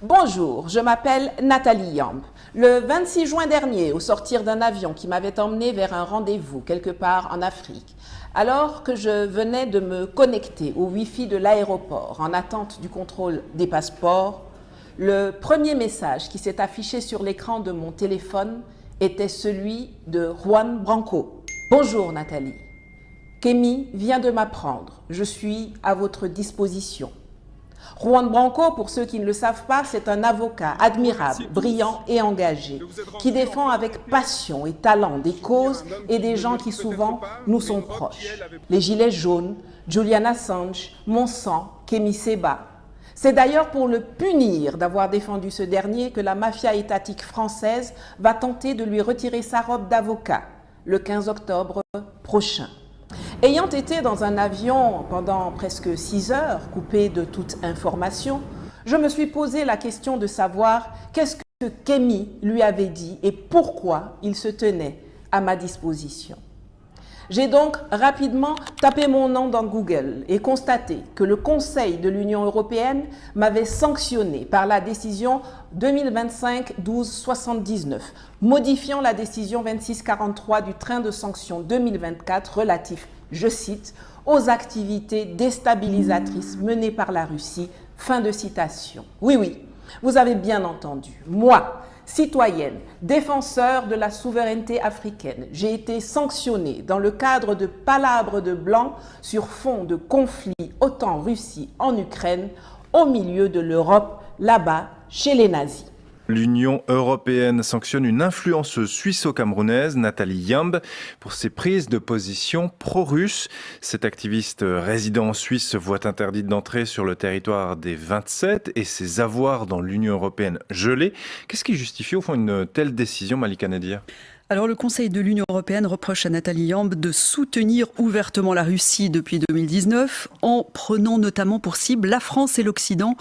Bonjour, je m'appelle Nathalie Yamb. Le 26 juin dernier, au sortir d'un avion qui m'avait emmené vers un rendez-vous quelque part en Afrique, alors que je venais de me connecter au Wi-Fi de l'aéroport en attente du contrôle des passeports, le premier message qui s'est affiché sur l'écran de mon téléphone était celui de Juan Branco. Bonjour Nathalie. Kémy vient de m'apprendre. Je suis à votre disposition. Juan Branco, pour ceux qui ne le savent pas, c'est un avocat admirable, brillant et engagé, qui défend avec passion et talent des causes et des gens qui souvent nous sont proches. Les Gilets jaunes, Julian Assange, mon sang, Kémy Séba. C'est d'ailleurs pour le punir d'avoir défendu ce dernier que la mafia étatique française va tenter de lui retirer sa robe d'avocat le 15 octobre prochain. Ayant été dans un avion pendant presque 6 heures, coupé de toute information, je me suis posé la question de savoir qu'est-ce que Kémy lui avait dit et pourquoi il se tenait à ma disposition. J'ai donc rapidement tapé mon nom dans Google et constaté que le Conseil de l'Union européenne m'avait sanctionné par la décision 2025-1279, modifiant la décision 2643 du train de sanctions 2024 relatif, je cite, aux activités déstabilisatrices menées par la Russie. Fin de citation. Oui, vous avez bien entendu. Moi, citoyenne, défenseur de la souveraineté africaine, j'ai été sanctionnée dans le cadre de palabres de blanc sur fond de conflit OTAN-Russie en Ukraine, au milieu de l'Europe, là-bas, chez les nazis. L'Union européenne sanctionne une influenceuse suisse-camerounaise, Nathalie Yamb, pour ses prises de position pro-russes. Cette activiste résidant en Suisse se voit interdite d'entrer sur le territoire des 27 et ses avoirs dans l'Union européenne gelés. Qu'est-ce qui justifie au fond une telle décision, Malika Nadir ? Alors le Conseil de l'Union européenne reproche à Nathalie Yamb de soutenir ouvertement la Russie depuis 2019 en prenant notamment pour cible la France et l'Occident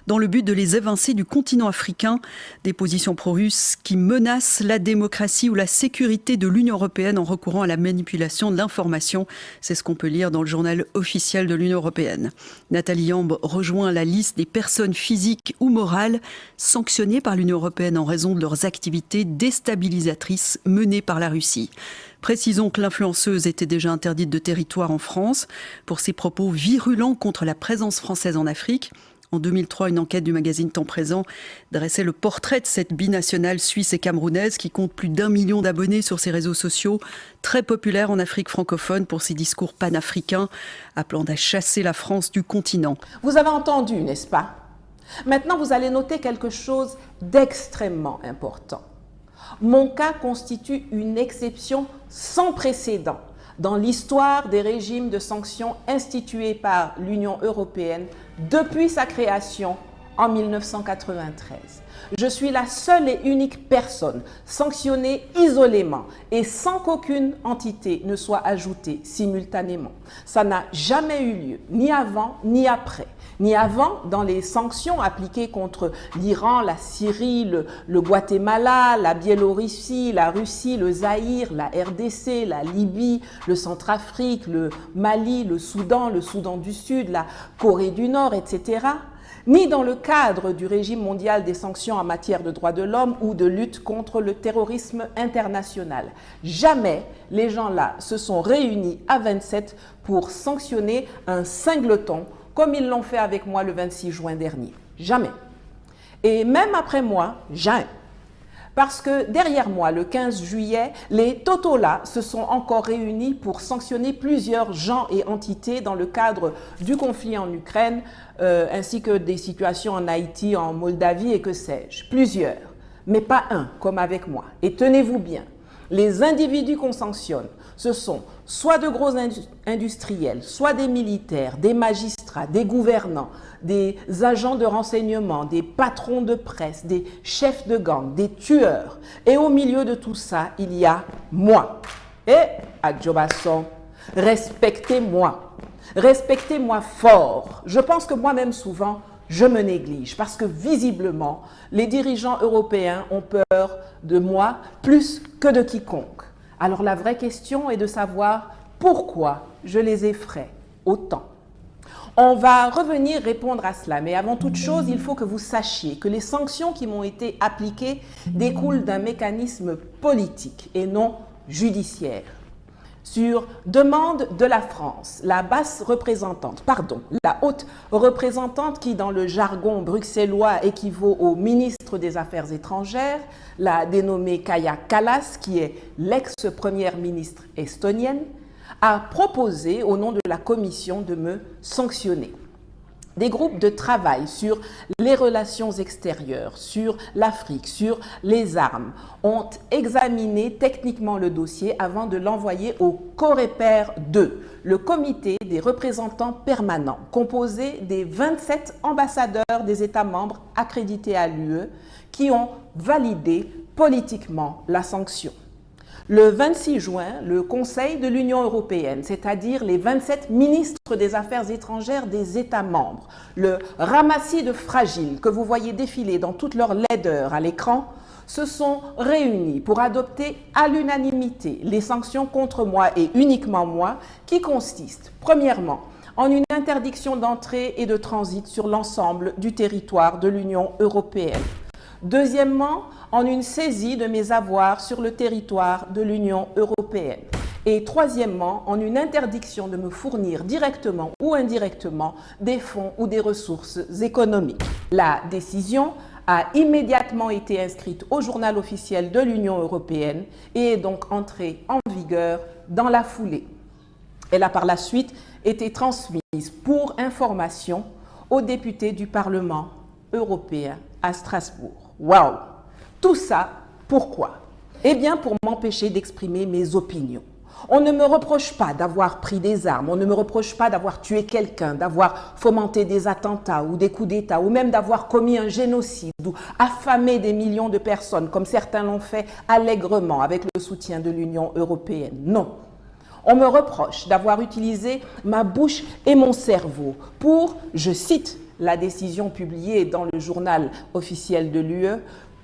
dans le but de les évincer du continent africain, des positions pro-russes qui menacent la démocratie ou la sécurité de l'Union européenne en recourant à la manipulation de l'information. C'est ce qu'on peut lire dans le journal officiel de l'Union européenne. Nathalie Yamb rejoint la liste des personnes physiques ou morales sanctionnées par l'Union européenne en raison de leurs activités déstabilisatrices menée par la Russie. Précisons que l'influenceuse était déjà interdite de territoire en France pour ses propos virulents contre la présence française en Afrique. En 2003, une enquête du magazine Temps Présent dressait le portrait de cette binationale suisse et camerounaise qui compte plus d'1 million d'abonnés sur ses réseaux sociaux, très populaire en Afrique francophone pour ses discours panafricains, appelant à chasser la France du continent. Vous avez entendu, n'est-ce pas? Maintenant, vous allez noter quelque chose d'extrêmement important. Mon cas constitue une exception sans précédent dans l'histoire des régimes de sanctions institués par l'Union européenne depuis sa création en 1993. Je suis la seule et unique personne sanctionnée isolément et sans qu'aucune entité ne soit ajoutée simultanément. Ça n'a jamais eu lieu, ni avant ni après. Ni avant dans les sanctions appliquées contre l'Iran, la Syrie, le Guatemala, la Biélorussie, la Russie, le Zaïre, la RDC, la Libye, le Centrafrique, le Mali, le Soudan du Sud, la Corée du Nord, etc. Ni dans le cadre du régime mondial des sanctions en matière de droits de l'homme ou de lutte contre le terrorisme international. Jamais les gens-là se sont réunis à 27 pour sanctionner un singleton comme ils l'ont fait avec moi le 26 juin dernier. Jamais. Et même après moi, jamais. Parce que derrière moi, le 15 juillet, les Totolas se sont encore réunis pour sanctionner plusieurs gens et entités dans le cadre du conflit en Ukraine, ainsi que des situations en Haïti, en Moldavie et que sais-je. Plusieurs, mais pas un, comme avec moi. Et tenez-vous bien, les individus qu'on sanctionne, ce sont soit de gros industriels, soit des militaires, des magistrats, des gouvernants, des agents de renseignement, des patrons de presse, des chefs de gang, des tueurs. Et au milieu de tout ça, il y a moi. Et, Adjobason, respectez-moi. Respectez-moi fort. Je pense que moi-même, souvent, je me néglige parce que visiblement, les dirigeants européens ont peur de moi plus que de quiconque. Alors la vraie question est de savoir pourquoi je les effraie autant. On va revenir répondre à cela, mais avant toute chose, il faut que vous sachiez que les sanctions qui m'ont été appliquées découlent d'un mécanisme politique et non judiciaire. Sur demande de la France, la haute représentante qui, dans le jargon bruxellois, équivaut au ministre des Affaires étrangères, la dénommée Kaja Kallas, qui est l'ex-première ministre estonienne, a proposé, au nom de la Commission, de me sanctionner. Des groupes de travail sur les relations extérieures, sur l'Afrique, sur les armes, ont examiné techniquement le dossier avant de l'envoyer au COREPER 2, le comité des représentants permanents, composé des 27 ambassadeurs des États membres accrédités à l'UE, qui ont validé politiquement la sanction. Le 26 juin, le Conseil de l'Union européenne, c'est-à-dire les 27 ministres des Affaires étrangères des États membres, le ramassis de fragiles que vous voyez défiler dans toute leur laideur à l'écran, se sont réunis pour adopter à l'unanimité les sanctions contre moi et uniquement moi, qui consistent, premièrement, en une interdiction d'entrée et de transit sur l'ensemble du territoire de l'Union européenne. Deuxièmement, en une saisie de mes avoirs sur le territoire de l'Union européenne. Et troisièmement, en une interdiction de me fournir directement ou indirectement des fonds ou des ressources économiques. La décision a immédiatement été inscrite au journal officiel de l'Union européenne et est donc entrée en vigueur dans la foulée. Elle a par la suite été transmise pour information aux députés du Parlement européen à Strasbourg. Waouh! Tout ça, pourquoi? Eh bien, pour m'empêcher d'exprimer mes opinions. On ne me reproche pas d'avoir pris des armes, on ne me reproche pas d'avoir tué quelqu'un, d'avoir fomenté des attentats ou des coups d'État, ou même d'avoir commis un génocide ou affamé des millions de personnes, comme certains l'ont fait allègrement avec le soutien de l'Union européenne. Non. On me reproche d'avoir utilisé ma bouche et mon cerveau pour, je cite la décision publiée dans le journal officiel de l'UE,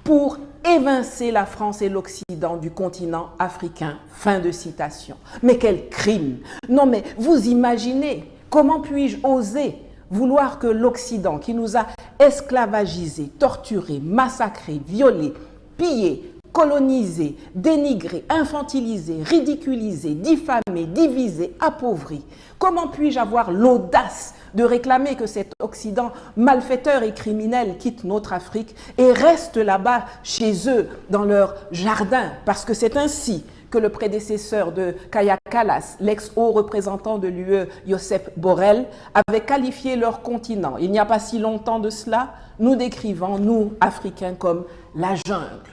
pour évincer la France et l'Occident du continent africain. Fin de citation. Mais quel crime! Non mais vous imaginez, comment puis-je oser vouloir que l'Occident, qui nous a esclavagisés, torturés, massacrés, violés, pillés, colonisés, dénigrés, infantilisés, ridiculisés, diffamés, divisés, appauvris, comment puis-je avoir l'audace de réclamer que cet Occident malfaiteur et criminel quitte notre Afrique et reste là-bas chez eux, dans leur jardin, parce que c'est ainsi que le prédécesseur de Kaja Kallas, l'ex-haut représentant de l'UE, Josep Borrell, avait qualifié leur continent, il n'y a pas si longtemps de cela, nous décrivant, nous, Africains, comme la jungle.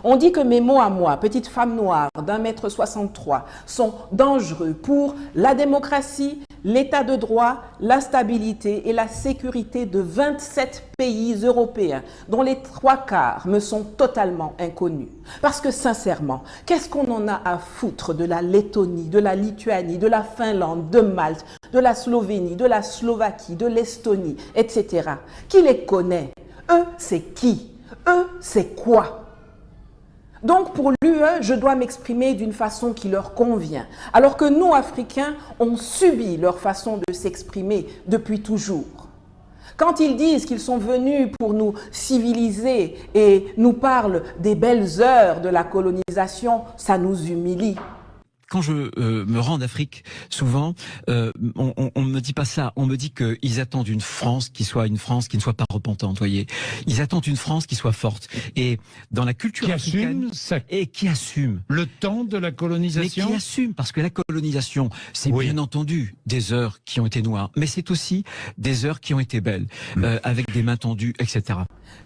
On dit que mes mots à moi, petite femme noire d'1,63 m, sont dangereux pour la démocratie, l'état de droit, la stabilité et la sécurité de 27 pays européens, dont les 3/4 me sont totalement inconnus. Parce que sincèrement, qu'est-ce qu'on en a à foutre de la Lettonie, de la Lituanie, de la Finlande, de Malte, de la Slovénie, de la Slovaquie, de l'Estonie, etc. Qui les connaît? Eux, c'est qui? Eux, c'est quoi? Donc pour l'UE, je dois m'exprimer d'une façon qui leur convient, alors que nous, Africains, on subit leur façon de s'exprimer depuis toujours. Quand ils disent qu'ils sont venus pour nous civiliser et nous parlent des belles heures de la colonisation, ça nous humilie. Quand je me rends en Afrique, souvent, on me dit pas ça. On me dit qu'ils attendent une France qui ne soit pas repentante, voyez. Ils attendent une France qui soit forte. Et dans la culture africaine, qui assume le temps de la colonisation. Mais qui assume, parce que la colonisation, c'est bien entendu des heures qui ont été noires, mais c'est aussi des heures qui ont été belles, avec des mains tendues, etc.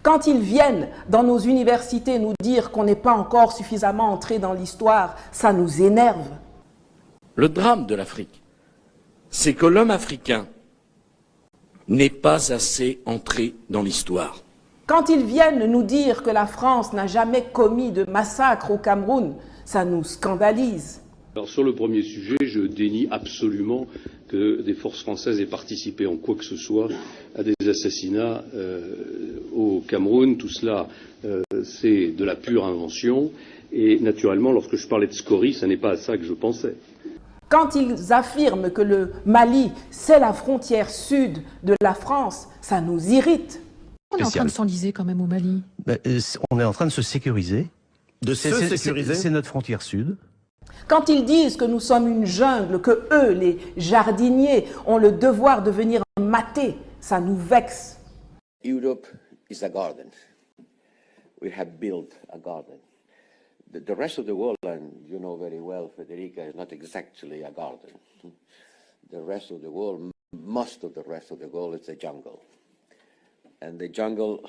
Quand ils viennent dans nos universités nous dire qu'on n'est pas encore suffisamment entré dans l'histoire, ça nous énerve. Le drame de l'Afrique, c'est que l'homme africain n'est pas assez entré dans l'histoire. Quand ils viennent nous dire que la France n'a jamais commis de massacre au Cameroun, ça nous scandalise. Alors sur le premier sujet, je dénie absolument que des forces françaises aient participé en quoi que ce soit à des assassinats au Cameroun. Tout cela, c'est de la pure invention. Et naturellement, lorsque je parlais de scories, ce n'est pas à ça que je pensais. Quand ils affirment que le Mali, c'est la frontière sud de la France, ça nous irrite. On est en train de s'enliser quand même au Mali. On est en train de se sécuriser. C'est notre frontière sud. Quand ils disent que nous sommes une jungle, que eux, les jardiniers, ont le devoir de venir mater, ça nous vexe. Europe is a garden. We have built a garden. The rest of the world, and you know very well, Federica, is not exactly a garden. The rest of the world, most of the rest of the world, is a jungle. And the jungle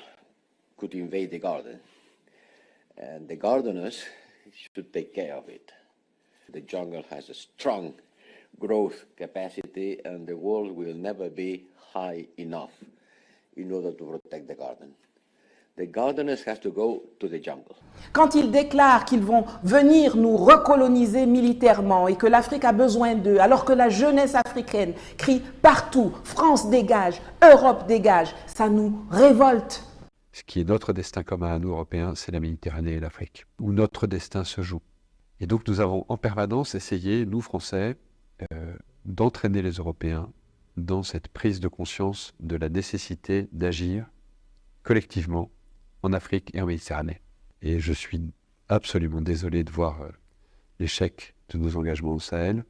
could invade the garden. And the gardeners should take care of it. The jungle has a strong growth capacity, and the wall will never be high enough in order to protect the garden. The gardeners have to go to the jungle. Quand ils déclarent qu'ils vont venir nous recoloniser militairement et que l'Afrique a besoin d'eux, alors que la jeunesse africaine crie partout « France dégage, Europe dégage », ça nous révolte. Ce qui est notre destin commun à nous, Européens, c'est la Méditerranée et l'Afrique, où notre destin se joue. Et donc nous avons en permanence essayé, nous Français, d'entraîner les Européens dans cette prise de conscience de la nécessité d'agir collectivement en Afrique et en Méditerranée. Et je suis absolument désolé de voir l'échec de nos engagements au Sahel.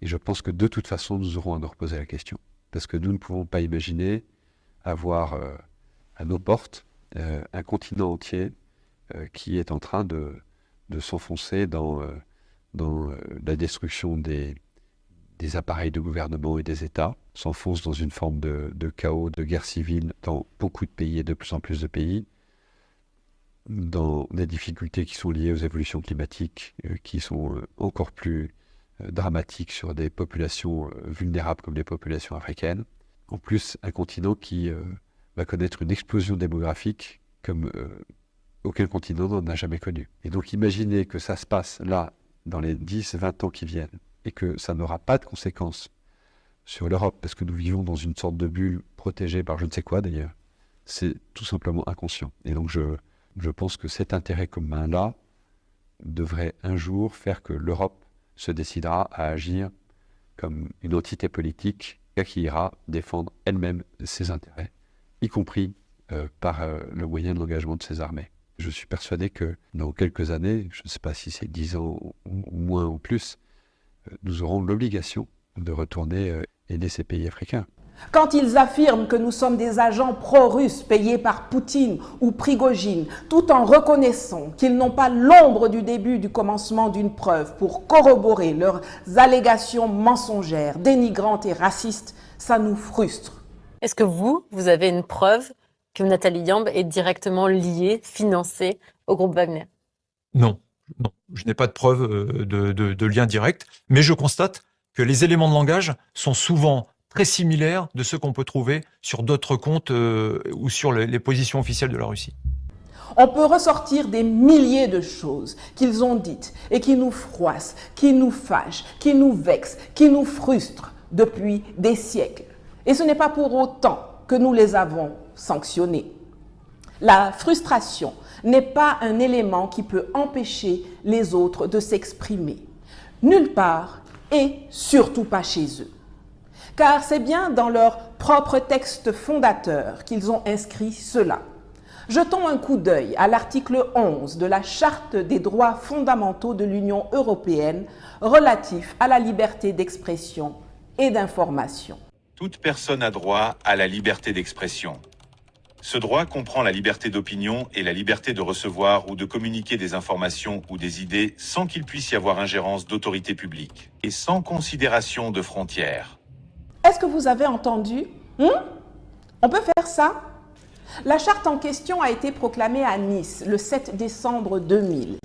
Et je pense que de toute façon, nous aurons à nous reposer la question. Parce que nous ne pouvons pas imaginer avoir à nos portes un continent entier qui est en train de s'enfoncer dans la destruction des appareils de gouvernement et des États, s'enfonce dans une forme de chaos, de guerre civile dans beaucoup de pays et de plus en plus de pays, dans des difficultés qui sont liées aux évolutions climatiques, qui sont encore plus dramatiques sur des populations vulnérables comme les populations africaines. En plus, un continent qui va connaître une explosion démographique comme aucun continent n'en a jamais connu. Et donc imaginez que ça se passe là, dans les 10-20 ans qui viennent, et que ça n'aura pas de conséquences sur l'Europe, parce que nous vivons dans une sorte de bulle protégée par je ne sais quoi d'ailleurs, c'est tout simplement inconscient. Et donc je pense que cet intérêt commun-là devrait un jour faire que l'Europe se décidera à agir comme une entité politique qui ira défendre elle-même ses intérêts, y compris par le moyen de l'engagement de ses armées. Je suis persuadé que dans quelques années, je ne sais pas si c'est 10 ans ou moins ou plus, nous aurons l'obligation de retourner aider ces pays africains. Quand ils affirment que nous sommes des agents pro-russes payés par Poutine ou Prigojine, tout en reconnaissant qu'ils n'ont pas l'ombre du début du commencement d'une preuve pour corroborer leurs allégations mensongères, dénigrantes et racistes, ça nous frustre. Est-ce que vous avez une preuve que Nathalie Yamb est directement liée, financée au groupe Wagner? Non, je n'ai pas de preuve de lien direct, mais je constate que les éléments de langage sont souvent très similaires de ceux qu'on peut trouver sur d'autres comptes ou sur les positions officielles de la Russie. On peut ressortir des milliers de choses qu'ils ont dites et qui nous froissent, qui nous fâchent, qui nous vexent, qui nous frustrent depuis des siècles. Et ce n'est pas pour autant que nous les avons sanctionnés. La frustration n'est pas un élément qui peut empêcher les autres de s'exprimer. Nulle part et surtout pas chez eux. Car c'est bien dans leur propre texte fondateur qu'ils ont inscrit cela. Jetons un coup d'œil à l'article 11 de la Charte des droits fondamentaux de l'Union européenne relatif à la liberté d'expression et d'information. Toute personne a droit à la liberté d'expression. Ce droit comprend la liberté d'opinion et la liberté de recevoir ou de communiquer des informations ou des idées sans qu'il puisse y avoir ingérence d'autorité publique et sans considération de frontières. Est-ce que vous avez entendu? On peut faire ça? La charte en question a été proclamée à Nice le 7 décembre 2000.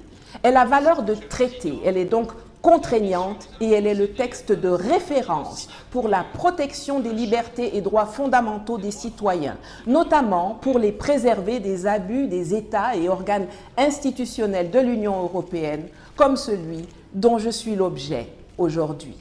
Elle a valeur de traité, elle est donc contraignante et elle est le texte de référence pour la protection des libertés et droits fondamentaux des citoyens, notamment pour les préserver des abus des États et organes institutionnels de l'Union européenne, comme celui dont je suis l'objet aujourd'hui.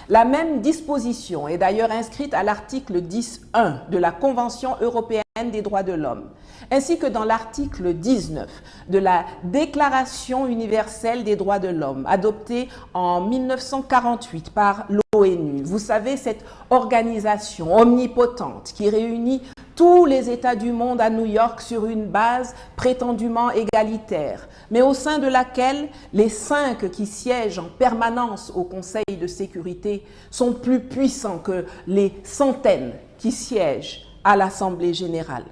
La même disposition est d'ailleurs inscrite à l'article 10.1 de la Convention européenne des droits de l'homme, ainsi que dans l'article 19 de la Déclaration universelle des droits de l'homme, adoptée en 1948 par l'ONU. Vous savez, cette organisation omnipotente qui réunit tous les États du monde à New York sur une base prétendument égalitaire, mais au sein de laquelle les 5 qui siègent en permanence au Conseil de sécurité sont plus puissants que les centaines qui siègent à l'Assemblée générale.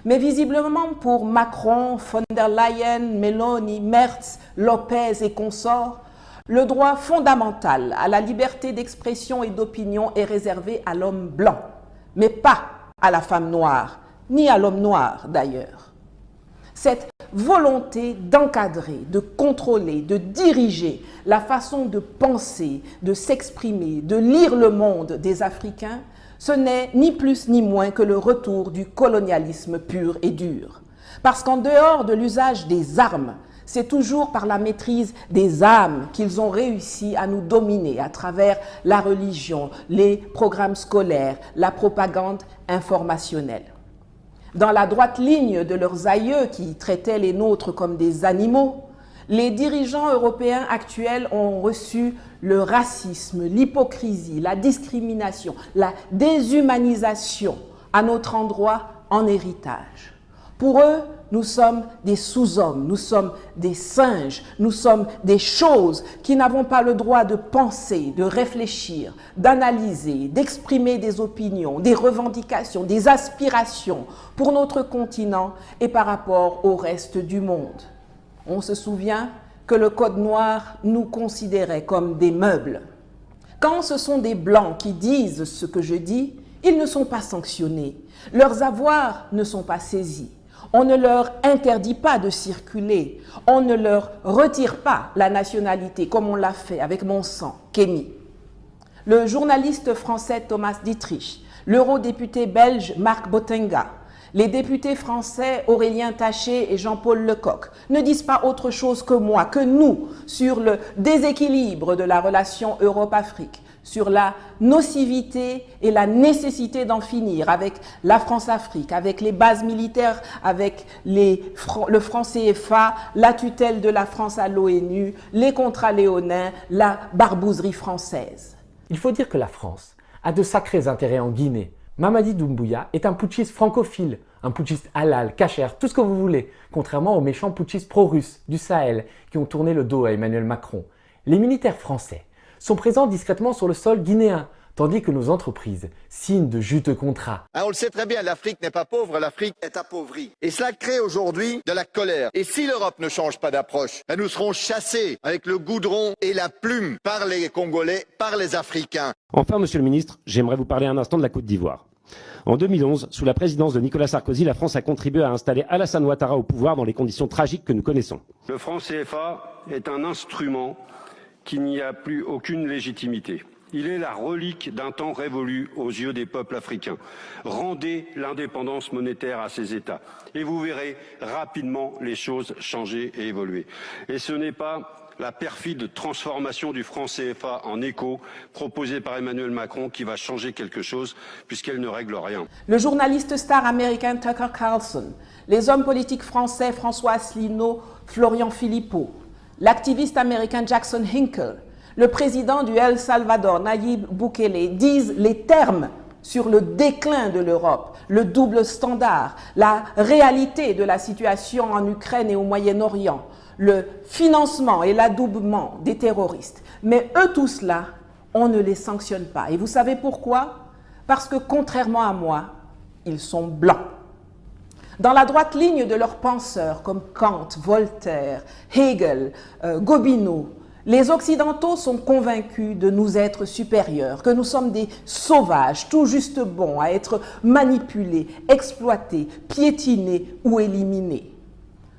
Mais visiblement pour Macron, von der Leyen, Meloni, Merz, Lopez et consorts, le droit fondamental à la liberté d'expression et d'opinion est réservé à l'homme blanc, mais pas à la femme noire, ni à l'homme noir d'ailleurs. Cette volonté d'encadrer, de contrôler, de diriger la façon de penser, de s'exprimer, de lire le monde des Africains, ce n'est ni plus ni moins que le retour du colonialisme pur et dur. Parce qu'en dehors de l'usage des armes, c'est toujours par la maîtrise des âmes qu'ils ont réussi à nous dominer à travers la religion, les programmes scolaires, la propagande informationnelle. Dans la droite ligne de leurs aïeux qui traitaient les nôtres comme des animaux, les dirigeants européens actuels ont reçu le racisme, l'hypocrisie, la discrimination, la déshumanisation à notre endroit en héritage. Pour eux, nous sommes des sous-hommes, nous sommes des singes, nous sommes des choses qui n'avons pas le droit de penser, de réfléchir, d'analyser, d'exprimer des opinions, des revendications, des aspirations pour notre continent et par rapport au reste du monde. On se souvient que le Code noir nous considérait comme des meubles. Quand ce sont des Blancs qui disent ce que je dis, ils ne sont pas sanctionnés. Leurs avoirs ne sont pas saisis. On ne leur interdit pas de circuler. On ne leur retire pas la nationalité comme on l'a fait avec mon sang, Kémy. Le journaliste français Thomas Dietrich, l'eurodéputé belge Marc Botenga, les députés français Aurélien Taché et Jean-Paul Lecoq ne disent pas autre chose que moi, que nous, sur le déséquilibre de la relation Europe-Afrique, sur la nocivité et la nécessité d'en finir avec la France-Afrique, avec les bases militaires, avec le franc CFA, la tutelle de la France à l'ONU, les contrats léonins, la barbouzerie française. Il faut dire que la France a de sacrés intérêts en Guinée. Mamadi Doumbouya est un putschiste francophile, un putschiste halal, cachère, tout ce que vous voulez, contrairement aux méchants putschistes pro-russes du Sahel qui ont tourné le dos à Emmanuel Macron. Les militaires français sont présents discrètement sur le sol guinéen, tandis que nos entreprises signent de juteux contrats. On le sait très bien, l'Afrique n'est pas pauvre, l'Afrique est appauvrie. Et cela crée aujourd'hui de la colère. Et si l'Europe ne change pas d'approche, nous serons chassés avec le goudron et la plume par les Congolais, par les Africains. Enfin, Monsieur le Ministre, j'aimerais vous parler un instant de la Côte d'Ivoire. En 2011, sous la présidence de Nicolas Sarkozy, la France a contribué à installer Alassane Ouattara au pouvoir dans les conditions tragiques que nous connaissons. Le franc CFA est un instrument qui n'y a plus aucune légitimité. Il est la relique d'un temps révolu aux yeux des peuples africains. Rendez l'indépendance monétaire à ces États et vous verrez rapidement les choses changer et évoluer. Et ce n'est pas la perfide transformation du franc CFA en éco proposée par Emmanuel Macron qui va changer quelque chose puisqu'elle ne règle rien. Le journaliste star américain Tucker Carlson, les hommes politiques français François Asselineau, Florian Philippot, l'activiste américain Jackson Hinkle, le président du El Salvador, Nayib Bukele, disent les termes sur le déclin de l'Europe, le double standard, la réalité de la situation en Ukraine et au Moyen-Orient, le financement et l'adoubement des terroristes. Mais eux tous là, on ne les sanctionne pas. Et vous savez pourquoi? Parce que contrairement à moi, ils sont blancs. Dans la droite ligne de leurs penseurs comme Kant, Voltaire, Hegel, Gobineau, les Occidentaux sont convaincus de nous être supérieurs, que nous sommes des sauvages, tout juste bons à être manipulés, exploités, piétinés ou éliminés.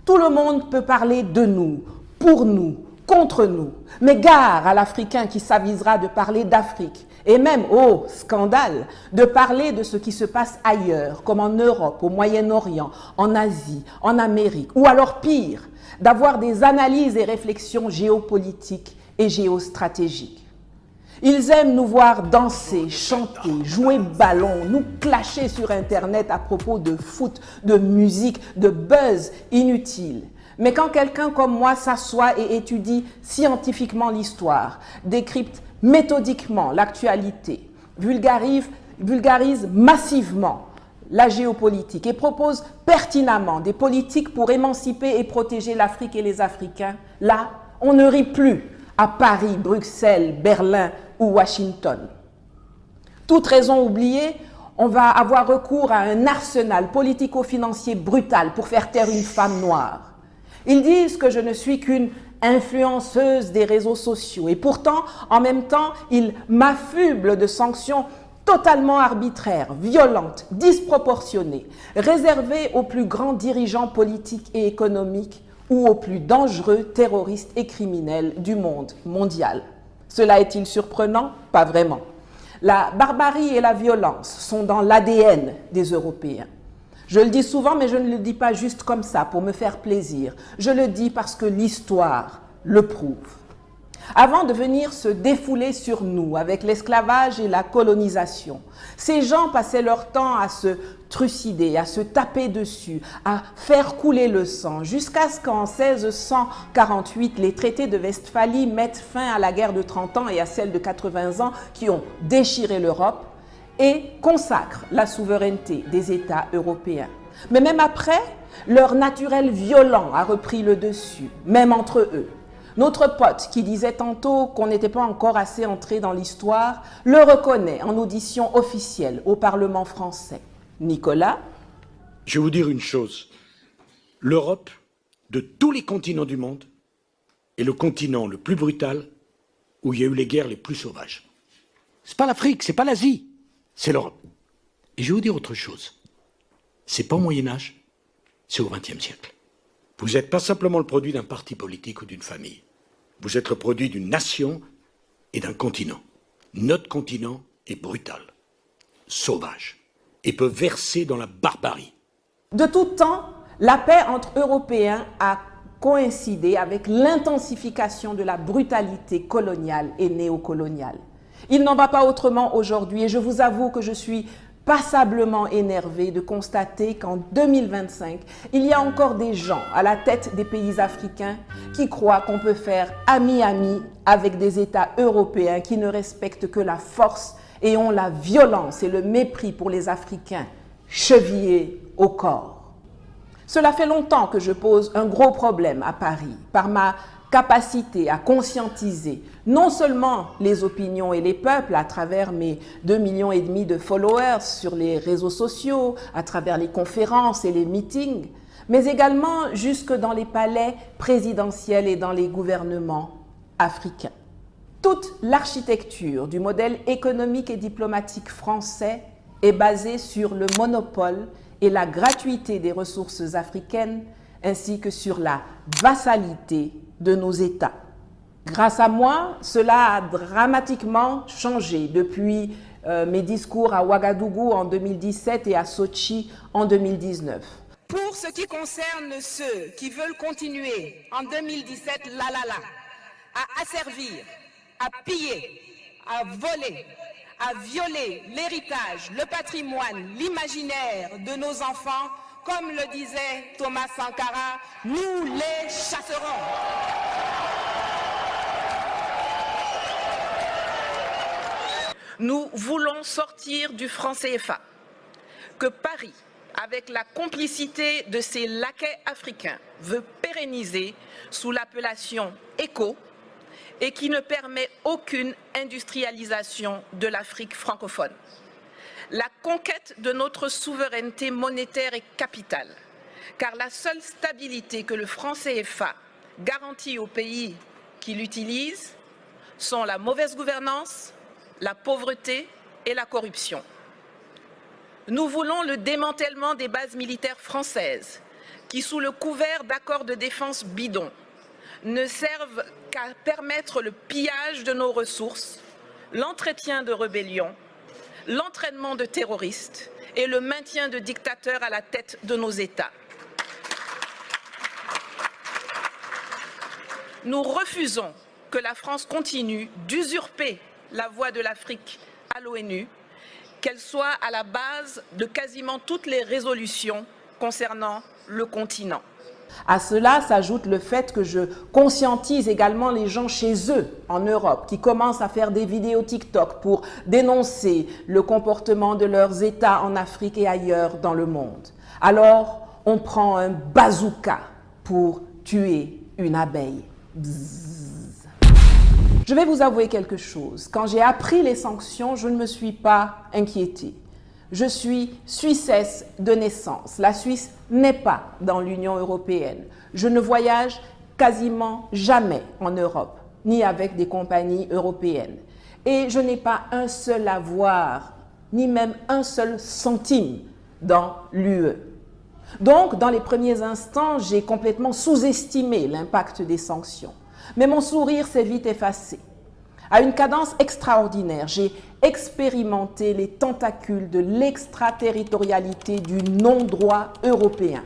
Tout le monde peut parler de nous, pour nous, contre nous, mais gare à l'Africain qui s'avisera de parler d'Afrique et même, oh scandale, de parler de ce qui se passe ailleurs, comme en Europe, au Moyen-Orient, en Asie, en Amérique, ou alors pire, d'avoir des analyses et réflexions géopolitiques et géostratégiques. Ils aiment nous voir danser, chanter, jouer ballon, nous clasher sur Internet à propos de foot, de musique, de buzz inutile. Mais quand quelqu'un comme moi s'assoit et étudie scientifiquement l'histoire, décrypte méthodiquement l'actualité, vulgarise massivement la géopolitique et propose pertinemment des politiques pour émanciper et protéger l'Afrique et les Africains, là, on ne rit plus à Paris, Bruxelles, Berlin ou Washington. Toute raison oubliée, on va avoir recours à un arsenal politico-financier brutal pour faire taire une femme noire. Ils disent que je ne suis qu'une influenceuse des réseaux sociaux et pourtant, en même temps, ils m'affublent de sanctions totalement arbitraires, violentes, disproportionnées, réservées aux plus grands dirigeants politiques et économiques ou aux plus dangereux terroristes et criminels du monde mondial. Cela est-il surprenant? Pas vraiment. La barbarie et la violence sont dans l'ADN des Européens. Je le dis souvent, mais je ne le dis pas juste comme ça, pour me faire plaisir. Je le dis parce que l'histoire le prouve. Avant de venir se défouler sur nous avec l'esclavage et la colonisation, ces gens passaient leur temps à se trucider, à se taper dessus, à faire couler le sang, jusqu'à ce qu'en 1648, les traités de Westphalie mettent fin à la guerre de 30 ans et à celle de 80 ans qui ont déchiré l'Europe et consacrent la souveraineté des États européens. Mais même après, leur naturel violent a repris le dessus, même entre eux. Notre pote, qui disait tantôt qu'on n'était pas encore assez entré dans l'histoire, le reconnaît en audition officielle au Parlement français. Nicolas? Je vais vous dire une chose. L'Europe, de tous les continents du monde, est le continent le plus brutal où il y a eu les guerres les plus sauvages. C'est pas l'Afrique, c'est pas l'Asie, c'est l'Europe. Et je vais vous dire autre chose. C'est pas au Moyen-Âge, c'est au XXe siècle. Vous n'êtes pas simplement le produit d'un parti politique ou d'une famille. Vous êtes le produit d'une nation et d'un continent. Notre continent est brutal, sauvage, et peut verser dans la barbarie. De tout temps, la paix entre Européens a coïncidé avec l'intensification de la brutalité coloniale et néocoloniale. Il n'en va pas autrement aujourd'hui et je vous avoue que je suis passablement énervé de constater qu'en 2025, il y a encore des gens à la tête des pays africains qui croient qu'on peut faire ami-ami avec des États européens qui ne respectent que la force et ont la violence et le mépris pour les Africains chevillés au corps. Cela fait longtemps que je pose un gros problème à Paris par ma capacité à conscientiser non seulement les opinions et les peuples à travers mes 2,5 millions de followers sur les réseaux sociaux, à travers les conférences et les meetings, mais également jusque dans les palais présidentiels et dans les gouvernements africains. Toute l'architecture du modèle économique et diplomatique français est basée sur le monopole et la gratuité des ressources africaines, ainsi que sur la vassalité de nos États. Grâce à moi, cela a dramatiquement changé depuis mes discours à Ouagadougou en 2017 et à Sochi en 2019. Pour ce qui concerne ceux qui veulent continuer en 2017, à asservir, à piller, à voler, à violer l'héritage, le patrimoine, l'imaginaire de nos enfants, comme le disait Thomas Sankara, nous les chasserons. Nous voulons sortir du franc CFA, que Paris, avec la complicité de ses laquais africains, veut pérenniser sous l'appellation ECO et qui ne permet aucune industrialisation de l'Afrique francophone. La conquête de notre souveraineté monétaire est capitale, car la seule stabilité que le franc CFA garantit aux pays qui l'utilisent sont la mauvaise gouvernance, la pauvreté et la corruption. Nous voulons le démantèlement des bases militaires françaises qui, sous le couvert d'accords de défense bidons, ne servent qu'à permettre le pillage de nos ressources, l'entretien de rébellions, l'entraînement de terroristes et le maintien de dictateurs à la tête de nos États. Nous refusons que la France continue d'usurper la voix de l'Afrique à l'ONU, qu'elle soit à la base de quasiment toutes les résolutions concernant le continent. À cela s'ajoute le fait que je conscientise également les gens chez eux, en Europe, qui commencent à faire des vidéos TikTok pour dénoncer le comportement de leurs États en Afrique et ailleurs dans le monde. Alors, on prend un bazooka pour tuer une abeille. Bzzz. Je vais vous avouer quelque chose. Quand j'ai appris les sanctions, je ne me suis pas inquiétée. Je suis Suissesse de naissance. La Suisse n'est pas dans l'Union européenne. Je ne voyage quasiment jamais en Europe, ni avec des compagnies européennes. Et je n'ai pas un seul avoir, ni même un seul centime dans l'UE. Donc, dans les premiers instants, j'ai complètement sous-estimé l'impact des sanctions. Mais mon sourire s'est vite effacé. À une cadence extraordinaire, j'ai expérimenté les tentacules de l'extraterritorialité du non-droit européen.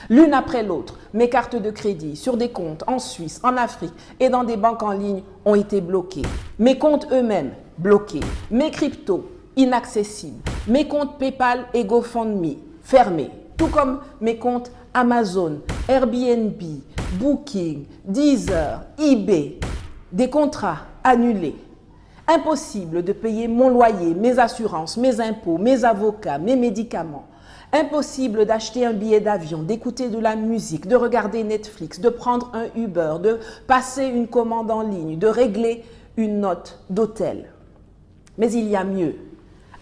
L'une après l'autre, mes cartes de crédit sur des comptes en Suisse, en Afrique et dans des banques en ligne ont été bloquées. Mes comptes eux-mêmes bloqués. Mes cryptos inaccessibles. Mes comptes PayPal et GoFundMe fermés. Tout comme mes comptes Amazon, Airbnb, Booking, Deezer, eBay. Des contrats annulés. Impossible de payer mon loyer, mes assurances, mes impôts, mes avocats, mes médicaments. Impossible d'acheter un billet d'avion, d'écouter de la musique, de regarder Netflix, de prendre un Uber, de passer une commande en ligne, de régler une note d'hôtel. Mais il y a mieux.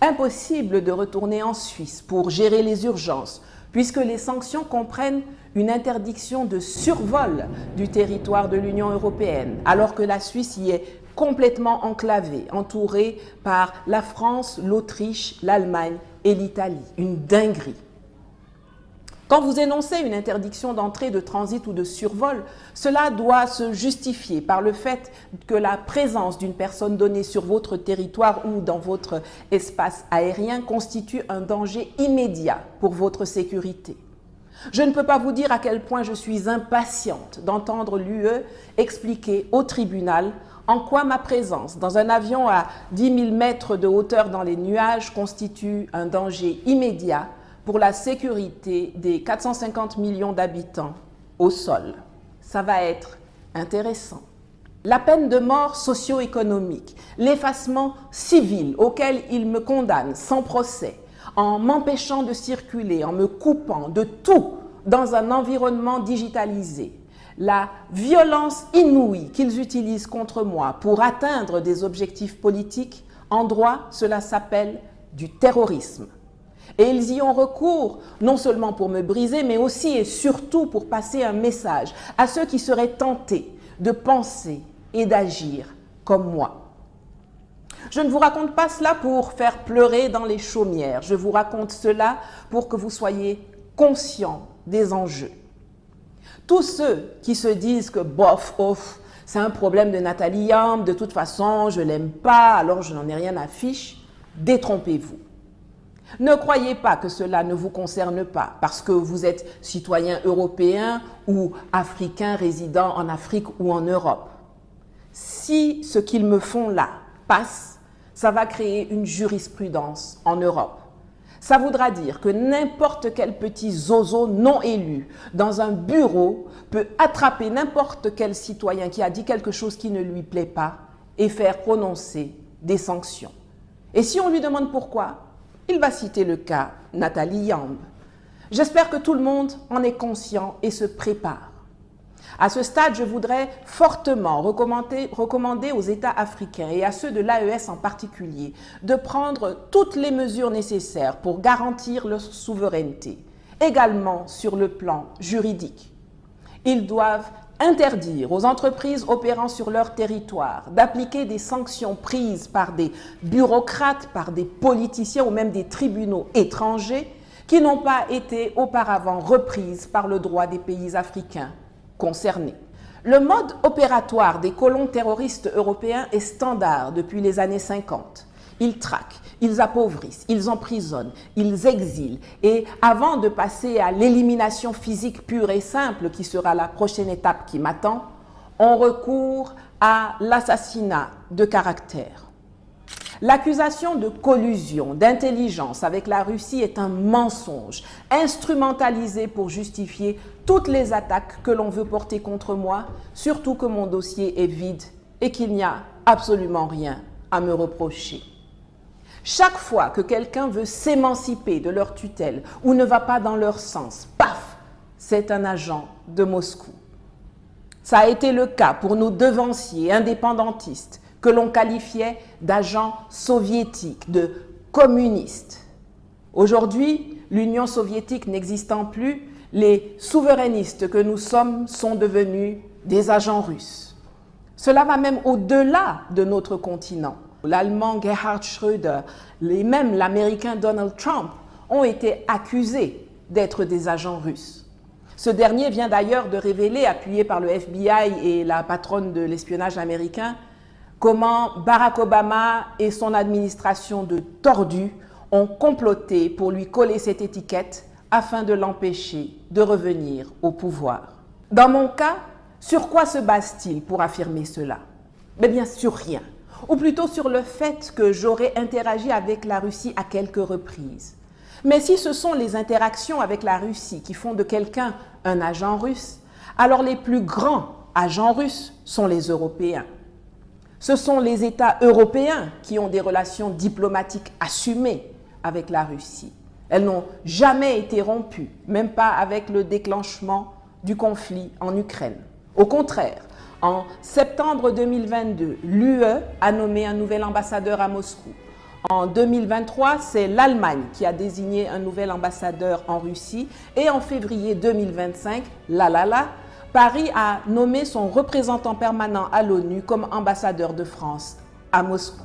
Impossible de retourner en Suisse pour gérer les urgences, puisque les sanctions comprennent une interdiction de survol du territoire de l'Union européenne, alors que la Suisse y est complètement enclavée, entourée par la France, l'Autriche, l'Allemagne et l'Italie. Une dinguerie. Quand vous énoncez une interdiction d'entrée, de transit ou de survol, cela doit se justifier par le fait que la présence d'une personne donnée sur votre territoire ou dans votre espace aérien constitue un danger immédiat pour votre sécurité. Je ne peux pas vous dire à quel point je suis impatiente d'entendre l'UE expliquer au tribunal en quoi ma présence dans un avion à 10 000 mètres de hauteur dans les nuages constitue un danger immédiat pour la sécurité des 450 millions d'habitants au sol. Ça va être intéressant. La peine de mort socio-économique, l'effacement civil auquel il me condamne sans procès, en m'empêchant de circuler, en me coupant de tout dans un environnement digitalisé, la violence inouïe qu'ils utilisent contre moi pour atteindre des objectifs politiques, en droit, cela s'appelle du terrorisme. Et ils y ont recours non seulement pour me briser, mais aussi et surtout pour passer un message à ceux qui seraient tentés de penser et d'agir comme moi. Je ne vous raconte pas cela pour faire pleurer dans les chaumières. Je vous raconte cela pour que vous soyez conscients des enjeux. Tous ceux qui se disent que bof, off, c'est un problème de Nathalie Yamb, de toute façon, je ne l'aime pas, alors je n'en ai rien à fiche, détrompez-vous. Ne croyez pas que cela ne vous concerne pas parce que vous êtes citoyen européen ou africain résidant en Afrique ou en Europe. Si ce qu'ils me font là passe, ça va créer une jurisprudence en Europe. Ça voudra dire que n'importe quel petit zozo non élu dans un bureau peut attraper n'importe quel citoyen qui a dit quelque chose qui ne lui plaît pas et faire prononcer des sanctions. Et si on lui demande pourquoi, il va citer le cas Nathalie Yamb. J'espère que tout le monde en est conscient et se prépare. À ce stade, je voudrais fortement recommander aux États africains et à ceux de l'AES en particulier de prendre toutes les mesures nécessaires pour garantir leur souveraineté, également sur le plan juridique. Ils doivent interdire aux entreprises opérant sur leur territoire d'appliquer des sanctions prises par des bureaucrates, par des politiciens ou même des tribunaux étrangers qui n'ont pas été auparavant reprises par le droit des pays africains concernés. Le mode opératoire des colons terroristes européens est standard depuis les années 50. Ils traquent, ils appauvrissent, ils emprisonnent, ils exilent. Et avant de passer à l'élimination physique pure et simple, qui sera la prochaine étape qui m'attend, on recourt à l'assassinat de caractère. L'accusation de collusion, d'intelligence avec la Russie est un mensonge, instrumentalisé pour justifier toutes les attaques que l'on veut porter contre moi, surtout que mon dossier est vide et qu'il n'y a absolument rien à me reprocher. Chaque fois que quelqu'un veut s'émanciper de leur tutelle ou ne va pas dans leur sens, paf, c'est un agent de Moscou. Ça a été le cas pour nos devanciers indépendantistes que l'on qualifiait d'agents soviétiques, de communistes. Aujourd'hui, l'Union soviétique n'existant plus, les souverainistes que nous sommes sont devenus des agents russes. Cela va même au-delà de notre continent. L'Allemand Gerhard Schröder et même l'Américain Donald Trump ont été accusés d'être des agents russes. Ce dernier vient d'ailleurs de révéler, appuyé par le FBI et la patronne de l'espionnage américain, comment Barack Obama et son administration de tordus ont comploté pour lui coller cette étiquette afin de l'empêcher de revenir au pouvoir. Dans mon cas, sur quoi se base-t-il pour affirmer cela? Mais bien sur rien, ou plutôt sur le fait que j'aurais interagi avec la Russie à quelques reprises. Mais si ce sont les interactions avec la Russie qui font de quelqu'un un agent russe, alors les plus grands agents russes sont les Européens. Ce sont les États européens qui ont des relations diplomatiques assumées avec la Russie. Elles n'ont jamais été rompues, même pas avec le déclenchement du conflit en Ukraine. Au contraire, en septembre 2022, l'UE a nommé un nouvel ambassadeur à Moscou. En 2023, c'est l'Allemagne qui a désigné un nouvel ambassadeur en Russie. Et en février 2025, Paris a nommé son représentant permanent à l'ONU comme ambassadeur de France à Moscou.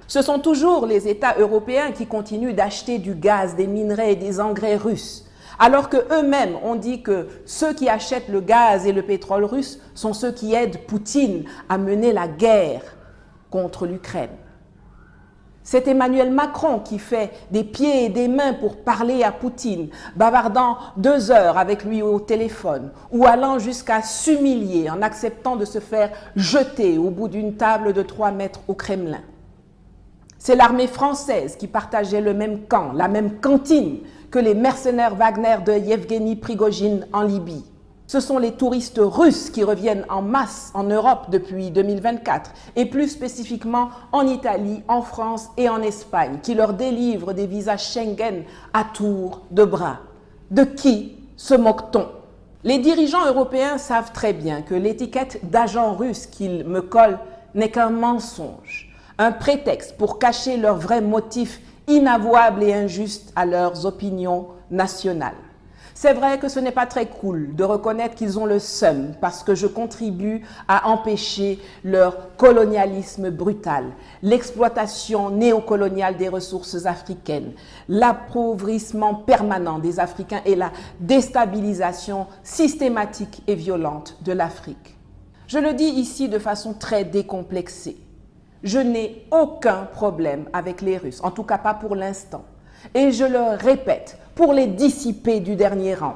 Ce sont toujours les États européens qui continuent d'acheter du gaz, des minerais et des engrais russes, alors qu'eux-mêmes ont dit que ceux qui achètent le gaz et le pétrole russe sont ceux qui aident Poutine à mener la guerre contre l'Ukraine. C'est Emmanuel Macron qui fait des pieds et des mains pour parler à Poutine, bavardant 2 heures avec lui au téléphone ou allant jusqu'à s'humilier en acceptant de se faire jeter au bout d'une table de 3 mètres au Kremlin. C'est l'armée française qui partageait le même camp, la même cantine que les mercenaires Wagner de Yevgeny Prigojine en Libye. Ce sont les touristes russes qui reviennent en masse en Europe depuis 2024 et plus spécifiquement en Italie, en France et en Espagne qui leur délivrent des visas Schengen à tour de bras. De qui se moque-t-on? Les dirigeants européens savent très bien que l'étiquette d'agent russe qu'ils me collent n'est qu'un mensonge, un prétexte pour cacher leurs vrais motifs inavouables et injustes à leurs opinions nationales. C'est vrai que ce n'est pas très cool de reconnaître qu'ils ont le seum parce que je contribue à empêcher leur colonialisme brutal, l'exploitation néocoloniale des ressources africaines, l'appauvrissement permanent des Africains et la déstabilisation systématique et violente de l'Afrique. Je le dis ici de façon très décomplexée. Je n'ai aucun problème avec les Russes, en tout cas pas pour l'instant. Et je le répète, pour les dissipés du dernier rang,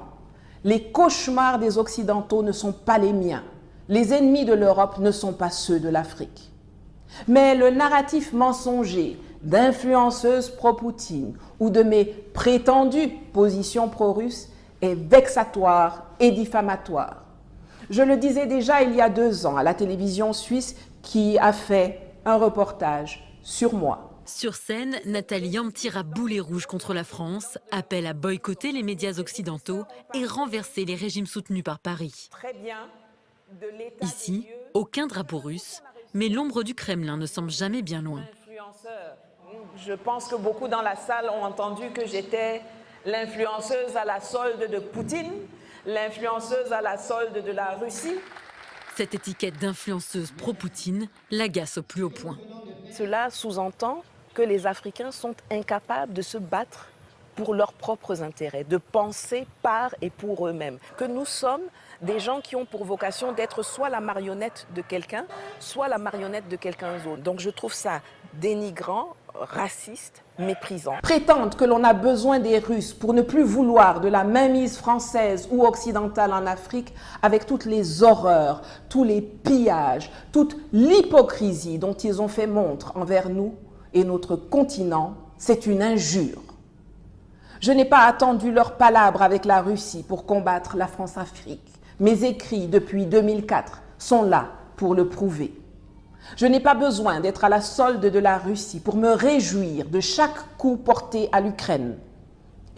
les cauchemars des Occidentaux ne sont pas les miens. Les ennemis de l'Europe ne sont pas ceux de l'Afrique. Mais le narratif mensonger d'influenceuses pro-Poutine ou de mes prétendues positions pro-russes est vexatoire et diffamatoire. Je le disais déjà il y a 2 ans à la télévision suisse qui a fait un reportage sur moi. Sur scène, Nathalie Yamb tire à boulet rouge contre la France, appelle à boycotter les médias occidentaux et renverser les régimes soutenus par Paris. Ici, aucun drapeau russe, mais l'ombre du Kremlin ne semble jamais bien loin. Je pense que beaucoup dans la salle ont entendu que j'étais l'influenceuse à la solde de Poutine, l'influenceuse à la solde de la Russie. Cette étiquette d'influenceuse pro-Poutine l'agace au plus haut point. Cela sous-entend que les Africains sont incapables de se battre pour leurs propres intérêts, de penser par et pour eux-mêmes. Que nous sommes des gens qui ont pour vocation d'être soit la marionnette de quelqu'un, soit la marionnette de quelqu'un d'autre. Donc je trouve ça dénigrant, raciste, méprisant. Prétendre que l'on a besoin des Russes pour ne plus vouloir de la mainmise française ou occidentale en Afrique avec toutes les horreurs, tous les pillages, toute l'hypocrisie dont ils ont fait montre envers nous, et notre continent, c'est une injure. Je n'ai pas attendu leur palabre avec la Russie pour combattre la France-Afrique. Mes écrits depuis 2004 sont là pour le prouver. Je n'ai pas besoin d'être à la solde de la Russie pour me réjouir de chaque coup porté à l'Ukraine.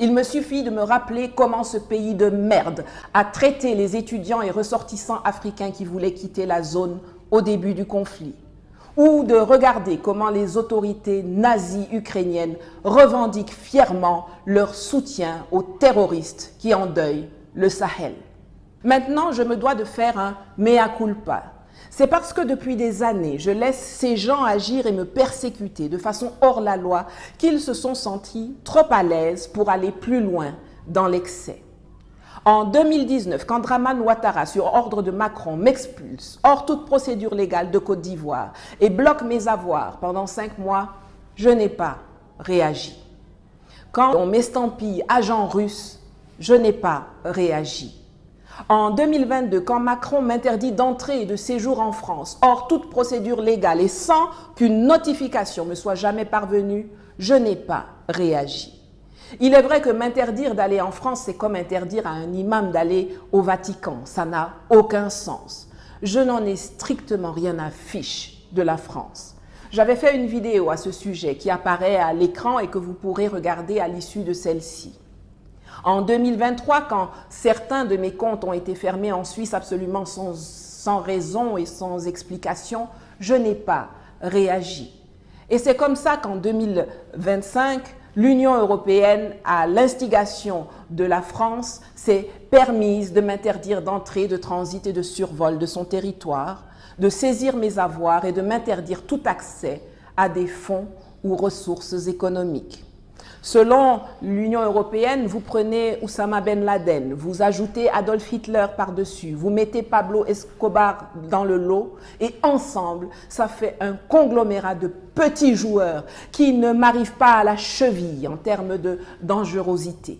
Il me suffit de me rappeler comment ce pays de merde a traité les étudiants et ressortissants africains qui voulaient quitter la zone au début du conflit, ou de regarder comment les autorités nazies ukrainiennes revendiquent fièrement leur soutien aux terroristes qui endeuillent le Sahel. Maintenant, je me dois de faire un mea culpa. C'est parce que depuis des années, je laisse ces gens agir et me persécuter de façon hors la loi qu'ils se sont sentis trop à l'aise pour aller plus loin dans l'excès. En 2019, quand Dramane Ouattara, sur ordre de Macron, m'expulse hors toute procédure légale de Côte d'Ivoire et bloque mes avoirs pendant 5 mois, je n'ai pas réagi. Quand on m'estampille agent russe, je n'ai pas réagi. En 2022, quand Macron m'interdit d'entrée et de séjour en France, hors toute procédure légale et sans qu'une notification me soit jamais parvenue, je n'ai pas réagi. Il est vrai que m'interdire d'aller en France, c'est comme interdire à un imam d'aller au Vatican. Ça n'a aucun sens. Je n'en ai strictement rien à fiche de la France. J'avais fait une vidéo à ce sujet qui apparaît à l'écran et que vous pourrez regarder à l'issue de celle-ci. En 2023, quand certains de mes comptes ont été fermés en Suisse absolument sans raison et sans explication, je n'ai pas réagi. Et c'est comme ça qu'en 2025, l'Union européenne, à l'instigation de la France, s'est permise de m'interdire d'entrée, de transit et de survol de son territoire, de saisir mes avoirs et de m'interdire tout accès à des fonds ou ressources économiques. Selon l'Union européenne, vous prenez Oussama Ben Laden, vous ajoutez Adolf Hitler par-dessus, vous mettez Pablo Escobar dans le lot et ensemble, ça fait un conglomérat de petits joueurs qui ne m'arrivent pas à la cheville en termes de dangerosité.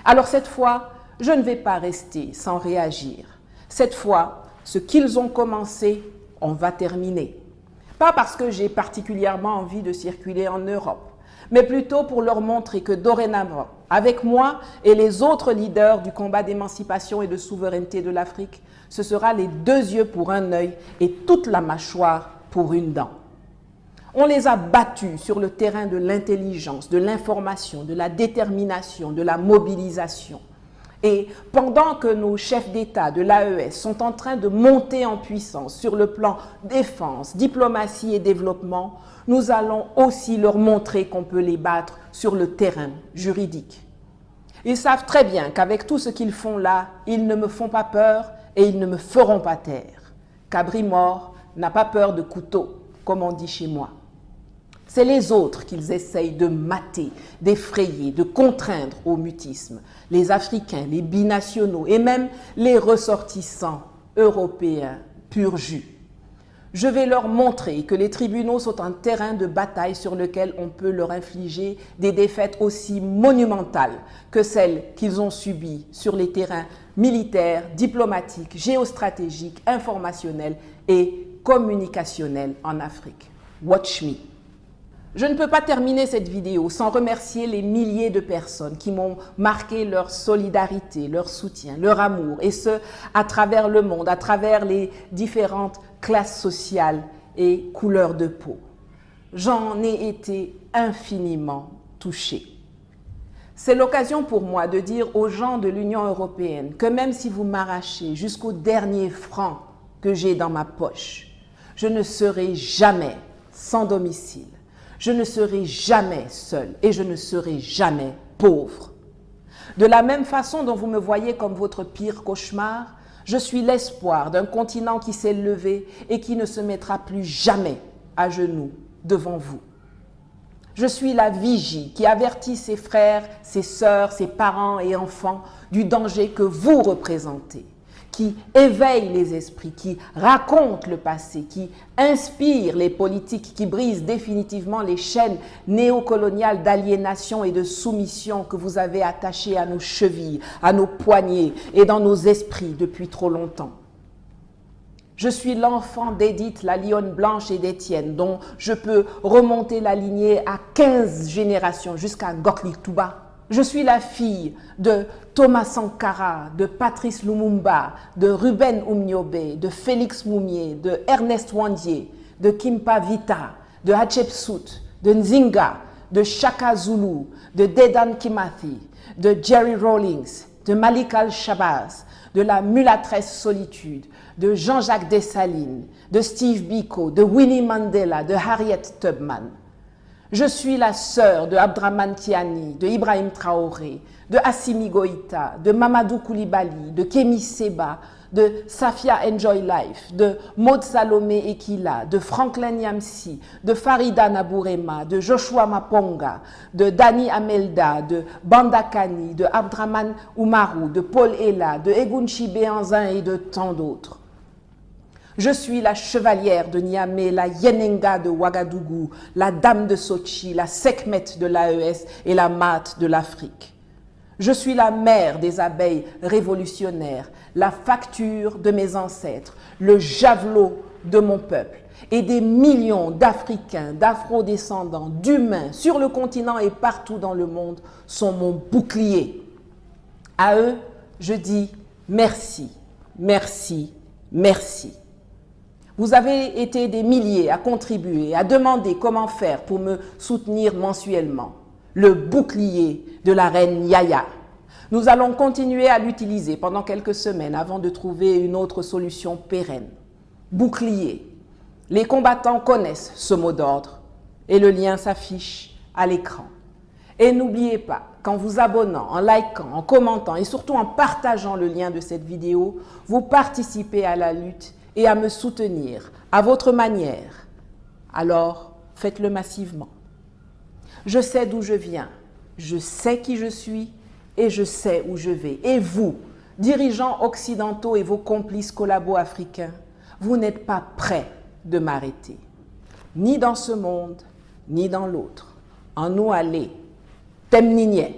Alors cette fois, je ne vais pas rester sans réagir. Cette fois, ce qu'ils ont commencé, on va terminer. Pas parce que j'ai particulièrement envie de circuler en Europe, mais plutôt pour leur montrer que dorénavant, avec moi et les autres leaders du combat d'émancipation et de souveraineté de l'Afrique, ce sera les 2 yeux pour un œil et toute la mâchoire pour une dent. On les a battus sur le terrain de l'intelligence, de l'information, de la détermination, de la mobilisation. Et pendant que nos chefs d'État de l'AES sont en train de monter en puissance sur le plan défense, diplomatie et développement, nous allons aussi leur montrer qu'on peut les battre sur le terrain juridique. Ils savent très bien qu'avec tout ce qu'ils font là, ils ne me font pas peur et ils ne me feront pas taire. Cabri mort n'a pas peur de couteau, comme on dit chez moi. C'est les autres qu'ils essayent de mater, d'effrayer, de contraindre au mutisme. Les Africains, les binationaux et même les ressortissants européens pur jus. Je vais leur montrer que les tribunaux sont un terrain de bataille sur lequel on peut leur infliger des défaites aussi monumentales que celles qu'ils ont subies sur les terrains militaires, diplomatiques, géostratégiques, informationnels et communicationnels en Afrique. Watch me. Je ne peux pas terminer cette vidéo sans remercier les milliers de personnes qui m'ont marqué leur solidarité, leur soutien, leur amour, et ce, à travers le monde, à travers les différentes classes sociales et couleurs de peau. J'en ai été infiniment touchée. C'est l'occasion pour moi de dire aux gens de l'Union européenne que même si vous m'arrachez jusqu'au dernier franc que j'ai dans ma poche, je ne serai jamais sans domicile. Je ne serai jamais seul et je ne serai jamais pauvre. De la même façon dont vous me voyez comme votre pire cauchemar, je suis l'espoir d'un continent qui s'est levé et qui ne se mettra plus jamais à genoux devant vous. Je suis la vigie qui avertit ses frères, ses sœurs, ses parents et enfants du danger que vous représentez, qui éveille les esprits, qui raconte le passé, qui inspire les politiques, qui brisent définitivement les chaînes néocoloniales d'aliénation et de soumission que vous avez attachées à nos chevilles, à nos poignets et dans nos esprits depuis trop longtemps. Je suis l'enfant d'Édith, la lionne blanche et d'Étienne, dont je peux remonter la lignée à 15 générations jusqu'à Ngokli Touba. Je suis la fille de Thomas Sankara, de Patrice Lumumba, de Ruben Umniobe, de Félix Moumié, de Ernest Wandier, de Kimpa Vita, de Hatshepsut, de Nzinga, de Shaka Zulu, de Dedan Kimathi, de Jerry Rawlings, de Malik Al-Shabazz, de la mulâtresse Solitude, de Jean-Jacques Dessalines, de Steve Biko, de Winnie Mandela, de Harriet Tubman. Je suis la sœur de Abdraman Tiani, de Ibrahim Traoré, de Assimi Goïta, de Mamadou Koulibaly, de Kémy Seba, de Safia Enjoy Life, de Maud Salomé Ekila, de Franklin Yamsi, de Farida Nabourema, de Joshua Maponga, de Dani Amelda, de Banda Kani, de Abdraman Oumarou, de Paul Ella, de Egunchi Béanzin et de tant d'autres. Je suis la chevalière de Niamey, la Yenenga de Ouagadougou, la dame de Sochi, la Sekhmet de l'AES et la Mat de l'Afrique. Je suis la mère des abeilles révolutionnaires, la facture de mes ancêtres, le javelot de mon peuple et des millions d'Africains, d'Afro-descendants, d'humains sur le continent et partout dans le monde sont mon bouclier. À eux, je dis merci, merci, merci. Vous avez été des milliers à contribuer, à demander comment faire pour me soutenir mensuellement. Le bouclier de la reine Yaya. Nous allons continuer à l'utiliser pendant quelques semaines avant de trouver une autre solution pérenne. Bouclier. Les combattants connaissent ce mot d'ordre et le lien s'affiche à l'écran. Et n'oubliez pas qu'en vous abonnant, en likant, en commentant et surtout en partageant le lien de cette vidéo, vous participez à la lutte et à me soutenir à votre manière. Alors, faites-le massivement. Je sais d'où je viens, je sais qui je suis et je sais où je vais. Et vous, dirigeants occidentaux et vos complices collabo-africains, vous n'êtes pas prêts de m'arrêter. Ni dans ce monde, ni dans l'autre. En nous aller. Temnigne.